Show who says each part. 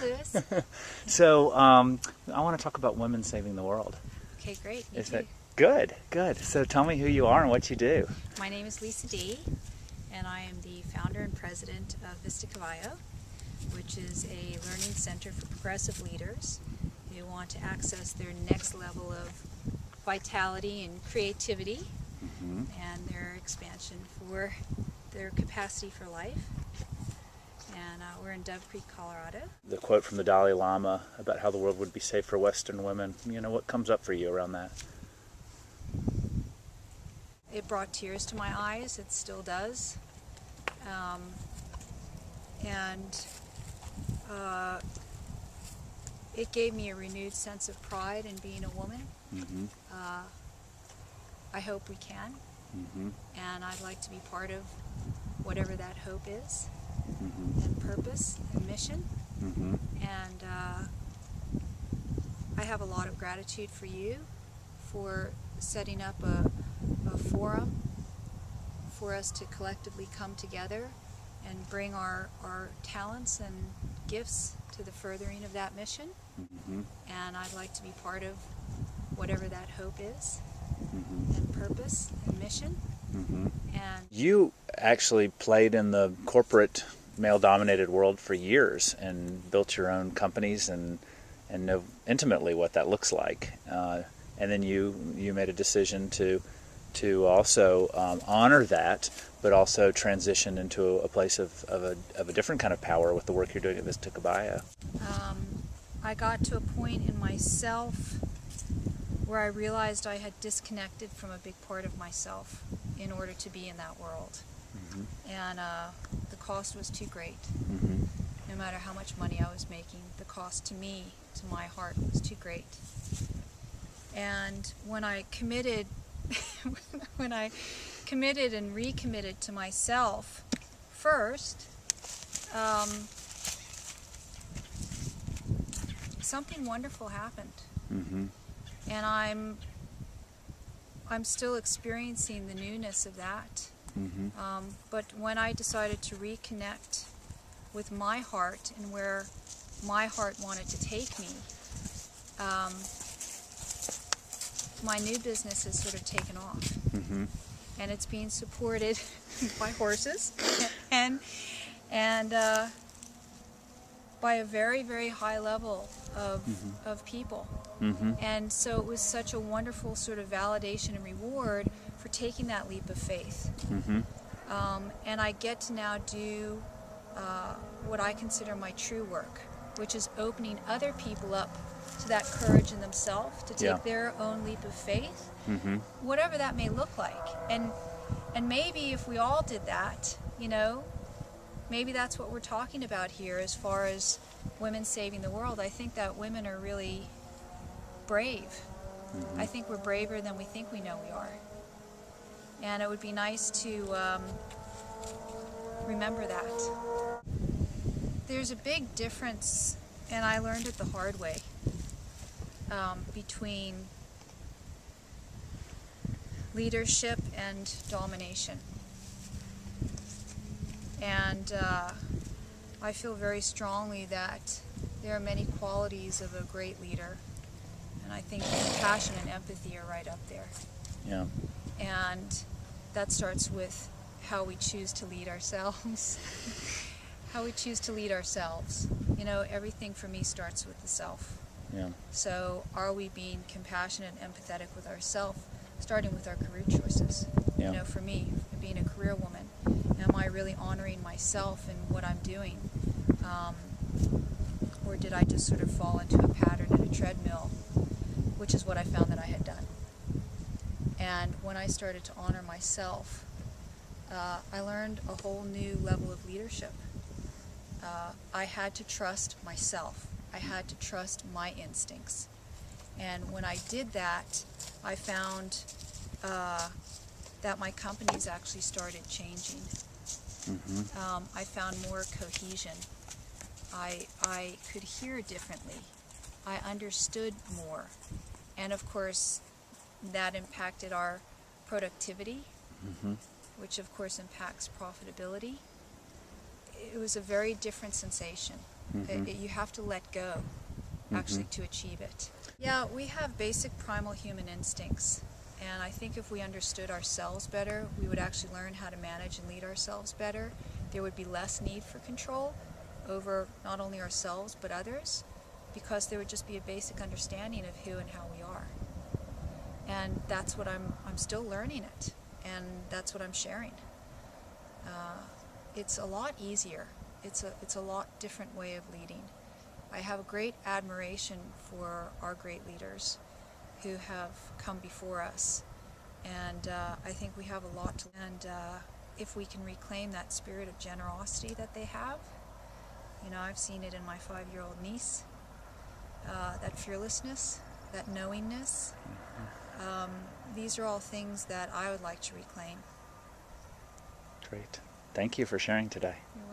Speaker 1: Louis.
Speaker 2: So I want to talk about women saving the world.
Speaker 1: Okay, great. Me
Speaker 2: Is
Speaker 1: too.
Speaker 2: that good? Good. So tell me who you are and what you do.
Speaker 1: My name is Lisa DEE, and I am the founder and president of Vista Caballo, which is a learning center for progressive leaders who want to access their next level of vitality and creativity and their expansion for their capacity for life. And we're in Dove Creek, Colorado.
Speaker 2: The quote from the Dalai Lama about how the world would be safe for Western women, what comes up for you around that?
Speaker 1: It brought tears to my eyes. It still does. It gave me a renewed sense of pride in being a woman. I hope we can. And I'd like to be part of whatever that hope is, and purpose and mission. And I have a lot of gratitude for you for setting up a forum for us to collectively come together and bring our talents and gifts to the furthering of that mission. And I'd like to be part of whatever that hope is, and purpose and mission. And
Speaker 2: you actually played in the corporate male-dominated world for years and built your own companies and know intimately what that looks like. And then you made a decision to also honor that, but also transition into a place of a different kind of power with the work you're doing at Vista Caballo.
Speaker 1: I got to a point in myself where I realized I had disconnected from a big part of myself in order to be in that world. And the cost was too great. No matter how much money I was making, the cost to me, to my heart, was too great. And when I committed and recommitted to myself first, something wonderful happened. And I'm still experiencing the newness of that. But when I decided to reconnect with my heart and where my heart wanted to take me, my new business has sort of taken off. And it's being supported by horses and by a very, very high level of people. And so it was such a wonderful sort of validation and reward for taking that leap of faith. And I get to now do what I consider my true work, which is opening other people up to that courage in themselves to take their own leap of faith, whatever that may look like. And maybe if we all did that, maybe that's what we're talking about here as far as women saving the world. I think that women are really brave. I think we're braver than we think we know we are. And it would be nice to remember that. There's a big difference, and I learned it the hard way, between leadership and domination. And I feel very strongly that there are many qualities of a great leader, and I think compassion and empathy are right up there. And that starts with how we choose to lead ourselves. How we choose to lead ourselves. Everything for me starts with the self. So are we being compassionate and empathetic with ourselves, starting with our career choices? For me, being a career woman, am I really honoring myself and what I'm doing? Or did I just sort of fall into a pattern and a treadmill, which is what I found that I had done. And when I started to honor myself, I learned a whole new level of leadership. I had to trust myself. I had to trust my instincts. And when I did that, I found that my companies actually started changing. I found more cohesion. I could hear differently. I understood more. And of course, that impacted our productivity, which of course impacts profitability. It was a very different sensation. You have to let go, actually, to achieve it. Yeah, we have basic primal human instincts. And I think if we understood ourselves better, we would actually learn how to manage and lead ourselves better. There would be less need for control over not only ourselves but others, because there would just be a basic understanding of who and how we are. And that's what I'm still learning it, and that's what I'm sharing. It's a lot easier. It's a lot different way of leading. I have a great admiration for our great leaders who have come before us, and I think we have a lot to. And if we can reclaim that spirit of generosity that they have, I've seen it in my 5-year-old niece. That fearlessness, that knowingness. These are all things that I would like to reclaim.
Speaker 2: Great. Thank you for sharing today.
Speaker 1: You're